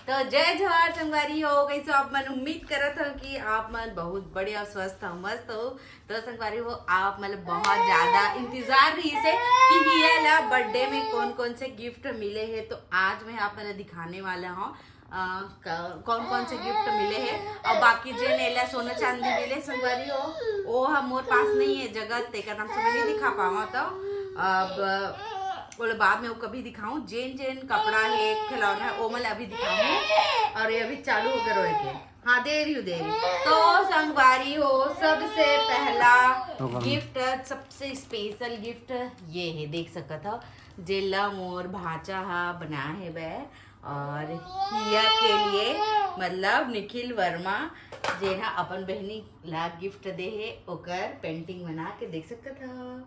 तो जय जवाहर संगवारी हो कैसे आप मन उम्मीद करत हो कि आप मन बहुत बढ़िया स्वस्थ हो मस्त हो। तो संगवारी हो आप मतलब बहुत ज्यादा इंतजार रही से कि हिया बर्थडे में कौन कौन से गिफ्ट मिले हैं। तो आज मैं आप मन दिखाने वाला हूँ कौन कौन से गिफ्ट मिले हैं। और बाकी जो नेला सोना चांदी मिले संगवारी हो वो हम मोर पास नहीं है जगत तेकर नाम से मैं नहीं दिखा पावा। तो अब बोले बाद में वो कभी दिखाऊं जेन जेन कपड़ा है खिलौना है वो मैं अभी दिखाऊं। और ये अभी चालू होकर रोए के हाँ दे रही तो संगवारी हो सबसे पहला गिफ्ट सबसे स्पेशल गिफ्ट ये है देख सकत हो जेला मोर भाचा हा बना है बै और हिया के लिए मतलब निखिल वर्मा जेना अपन बहनी ला गिफ्ट दे है ओकर पेंटिंग बना के देख सकत हो।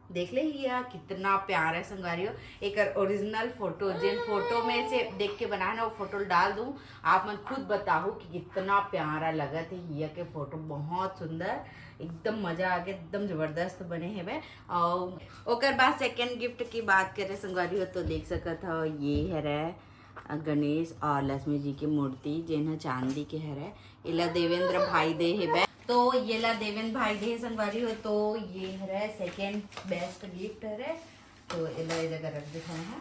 देख ले हिया कितना प्यार है संगवारियों। एक ओरिजिनल फोटो जिन फोटो में से देख के बनाया ना वो फोटो डाल दूं आप मन खुद बताओ कि कितना प्यारा लगा थे हिया के फोटो बहुत सुंदर एकदम मजा आ गया एकदम जबरदस्त बने हैं वे। और ओकर बाद सेकंड गिफ्ट की बात करें संगवारियों तो देख सकत हो ये है गणेश और लक्ष्मी जी की मूर्ति जिन्हें चांदी के है इला देवेंद्र भाई दे है तो ये ला देवेंद्र भाई दे संगवारी हो। तो ये है सेकेंड बेस्ट गिफ्ट है तो इला ये जगह रख दिखा है।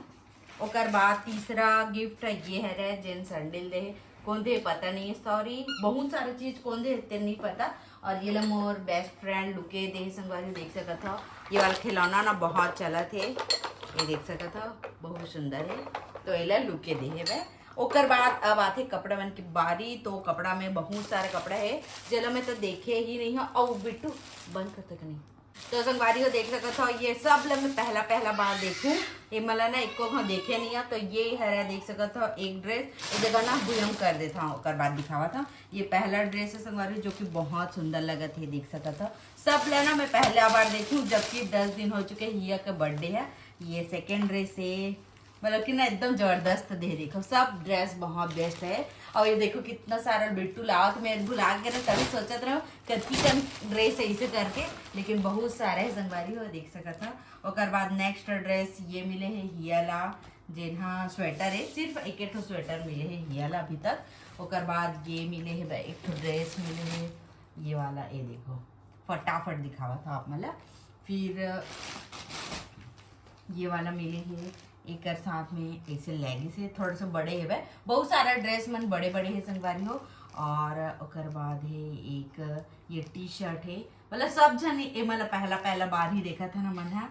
ओकर बाद तीसरा गिफ्ट ये है जेन सैंडल दे कौन दे पता नहीं सॉरी बहुत सारा चीज कौन दे इतने नहीं पता। और ये ला मोर बेस्ट फ्रेंड लुके दे संगवारी देख सकत हो ये वाला खिलौना ना बहुत चला थे ये देख सकत हो बहुत सुंदर है। तो ये ला लुके दे है ओकर बाद अब आते कपड़ा मन की बारी। तो कपड़ा में बहुत सारा कपड़ा है जेला में तो देखे ही नहीं हो और बिट्टू बंद करते कि नहीं। तो संगवारी हो देख सकत हो ये सब ला मैं पहला बार देखूं ये मला ना एको हाँ देखे नहीं है। तो ये है देख सकत हो एक ड्रेस एक जगह ना बुयम कर देता हूँ ओकर बाद दिखावा था ये पहला ड्रेस है संगवारी जो कि बहुत सुंदर लगा थे देख सकत हो। सब ला ना मैं पहला बार देखूं जबकि 10 दिन हो चुके हिया का बर्थडे है। ये सेकेंड ड्रेस है मतलब कि ना एकदम जबरदस्त दे देखो सब ड्रेस बहुत बेस्ट है। और ये देखो कितना सारा बिट्टू लाओ तो मैं भुला के ना तभी सोचत रहो कति का ड्रेस ऐसे करके लेकिन बहुत सारे है संगवारी हो देख सकत था। ओकर बाद नेक्स्ट ड्रेस ये मिले है हियाला जेना स्वेटर है सिर्फ एक स्वेटर मिले है हियाला अभी तक। ओकर बाद ये मिले है एक ड्रेस मिले है ये वाला ये देखो फटाफट दिखावा था आप मतलब। फिर ये वाला मिले है एक साथ में ऐसे लेगिस है थोड़ा सा बड़े है वह बहुत सारा ड्रेस मन बड़े बड़े है संगवारी हो। और ओकर बाद है एक ये टी शर्ट है मतलब सब जन ये मतलब पहला बार ही देखा था ना मन है।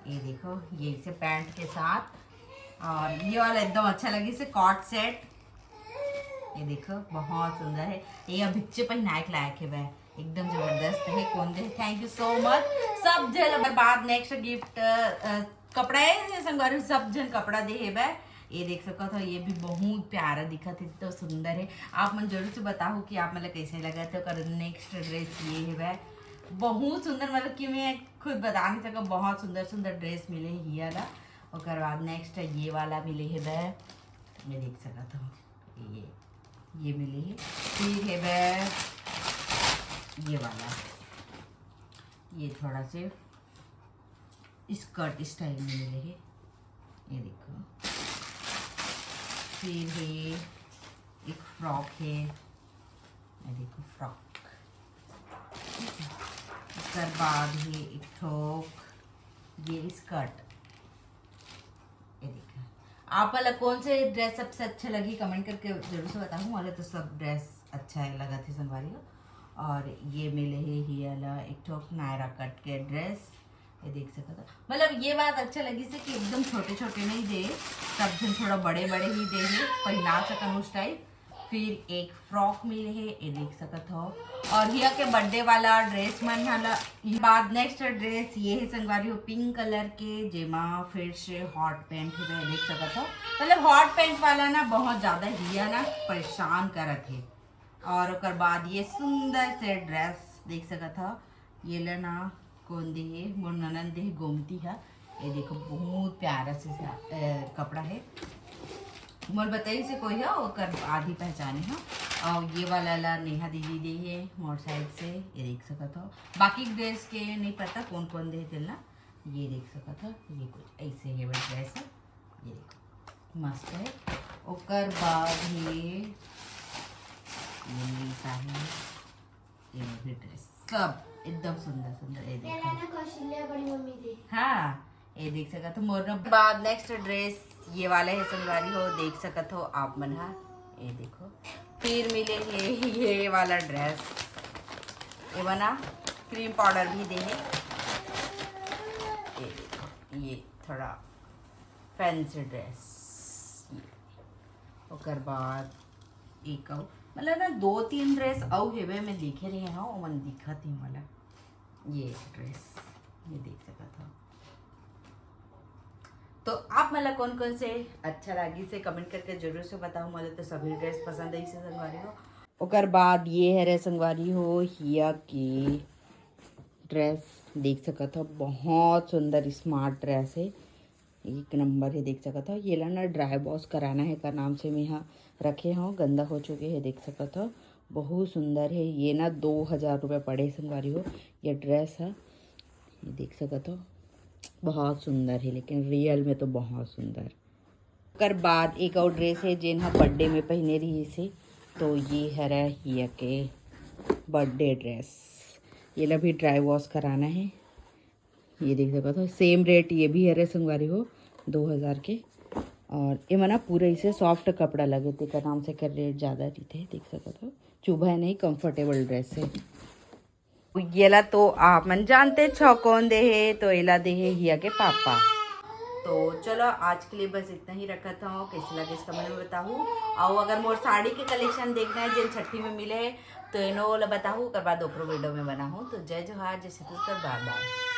ये देखो ये इसे पैंट के साथ और ये वाला एकदम अच्छा लगे इसे कॉट सेट ये देखो बहुत सुंदर है ये अभिच्चे पहनाए के लायक है वह एकदम जबरदस्त है कौन दे थैंक यू सो मच सब जन। बाद नेक्स्ट गिफ्ट कपड़ा है संगवारी सब जन कपड़ा दे है ये देख सकते हो ये भी बहुत प्यारा दिखा थे तो सुंदर है। आप मन जरूर से बताओ कि आप मतलब कैसे लगा थे। नेक्स्ट ड्रेस ये है बहुत सुंदर मतलब कि मैं खुद बता नहीं सका बहुत सुंदर सुंदर ड्रेस मिले है हिया ला। और बाद नेक्स्ट ये वाला मिले है मैं देख सकता हूँ ये मिले है। फिर है ये वाला ये थोड़ा से स्कर्ट स्टाइल में मिले है ये देखो। फिर है एक फ्रॉक है ये देखो फ्रॉक। उसके बाद है एक ठोक ये स्कर्ट ये देखो। आप वाला कौन से ड्रेस सबसे अच्छे लगी कमेंट करके जरूर से बताऊँ वाले तो सब ड्रेस अच्छा लगा थी संगवारी हो। और ये मिले है हियाला एक ठोक नायरा कट के ड्रेस ये देख सकता था मतलब ये बात अच्छा लगी से कि एकदम छोटे छोटे नहीं दे सब जन थोड़ा बड़े बड़े ही दे है पहना सकन उस टाइप। फिर एक फ्रॉक मिले है ये देख सकत हो और हिया के बर्थडे वाला ड्रेस मन हाला। बाद नेक्स्ट ड्रेस ये है संगवारी हो पिंक कलर के जेमा फिर से हॉट पैंट है देख सकत हो मतलब हॉट पैंट वाला ना बहुत ज्यादा हिया ना परेशान करत है। और ओकर बाद ये सुंदर से ड्रेस देख सकत हो ये लेना कौन दे है मोर ननन दे गोमती है ये देखो बहुत प्यारा से कपड़ा है मोर बताई से कोई है और आधी पहचाने है। और ये वाला ला नेहा दीदी दे है मोर साइड से ये देख सकत हो। बाकी ड्रेस के नहीं पता कौन कौन दे दिलना ये देख सकत हो ये कुछ ऐसे है ड्रेस है ये देखो मस्त है। ओकर बाद है लगता है। ये भी ड्रेस सब एकदम सुंदर सुंदर। ये देखो कौशल्या बड़ी मम्मी थी। हाँ ये देख सकत हो मोर बाद नेक्स्ट ड्रेस ये वाला है संगवारी हो, देख सकत हो आप मन। हाँ ये देखो फिर मिले ये वाला ड्रेस। ये बना क्रीम पाउडर भी दे है। ये देखो ये थोड़ा फैंसी ड्रेस। ओकर बाद एक मतलब ना 2-3 ड्रेस औ हेवे में दिखे रहे हैं ओ मन दिखत ही मला। ये ड्रेस ये देख सकत हो। तो आप मला कौन कौन से अच्छा लगी से कमेंट करके जरूर से बताओ। मुझे तो सभी ड्रेस पसंद है से संगवारी हो। ओकर बाद ये है रे संगवारी हो हिया की ड्रेस देख सकत हो, बहुत सुंदर स्मार्ट ड्रेस है, एक नंबर है। देख सकत हो ये ला ना ड्राई वॉश कराना है का नाम से मैं यहाँ रखे हो, गंदा हो चुके हैं। देख सकत हो बहुत सुंदर है। ये ना 2000 रुपये पड़े संगवारी हो ये ड्रेस है। ये देख सकत हो बहुत सुंदर है, लेकिन रियल में तो बहुत सुंदर। ओकर बाद एक और ड्रेस है जेन हा बर्थडे में पहने रही से, तो ये है हिया के बर्थडे ड्रेस। ये ला भी ड्राई वॉश कराना है। ये देख सकते हो सेम रेट ये भी है संगवारी हो 2000 के। और ये मना पूरे इसे सॉफ्ट कपड़ा लगे थे का नाम से कर रेट ज़्यादा नहीं थे। देख सकते हो चुभा है नहीं, कंफर्टेबल ड्रेस है। येला तो आप मन जानते छो कौन दे है, तो येला दे है हिया के पापा। तो चलो आज के लिए बस इतना ही रखा था। कैसे लगे इसका मैंने बताऊँ। और अगर मोर साड़ी के कलेक्शन देखना है जिन छठी में मिले तो इनो बताऊँ कर बाद वीडियो में बना हूँ। तो जय जोहार, जय छत्तीसगढ़, बाय बाय।